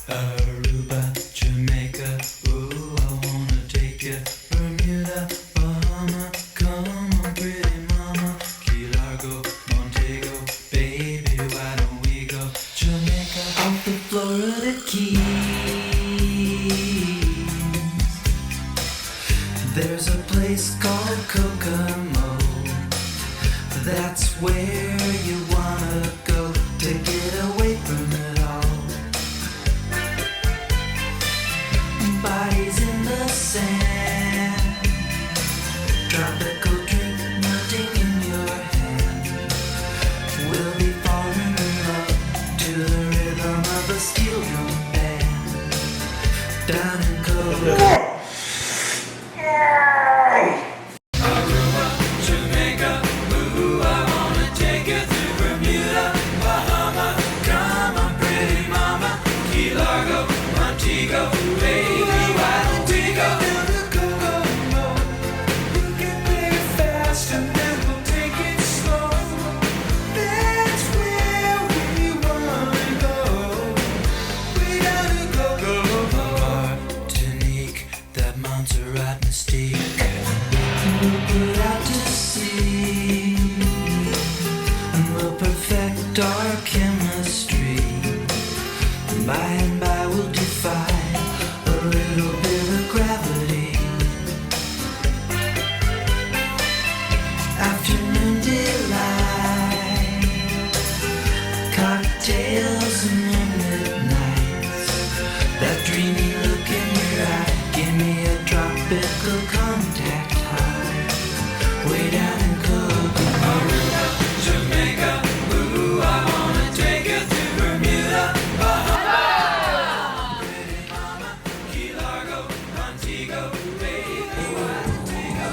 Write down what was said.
Aruba, Jamaica, ooh, I wanna take you. Bermuda, Bahama, come on, pretty mama. Key Largo, Montego, baby, why don't we go? Jamaica, off the Florida Keys. There's a place called Kokomo. That's where you wanna go to get away from it all. Bodies in the sand, tropical drink melting in your hand. We'll be falling in love to the rhythm of a steel drum band. Down in Kokomo. Aruba, Jamaica, ooh, I wanna take you to Bermuda, Bahama, come on, pretty mama. Key Largo, Montego, baby, why don't we go to Kokomo? You can play it fast and then we'll take it slow. That's where we wanna go. We gotta go. Martinique, that Montserrat mystique. We'll put out to sea, and we'll perfect our chemistry. By and by we'll defy a little bit of gravity. Afternoon delight, cocktails and moonlit nights. That dreamy look in your eye, give me a tropical contact high. Way down in Kokomo. Aruba, Jamaica, ooh, I wanna take you to Bermuda, Bahama. Pretty mama, Key Largo, Montego, baby, why don't we go?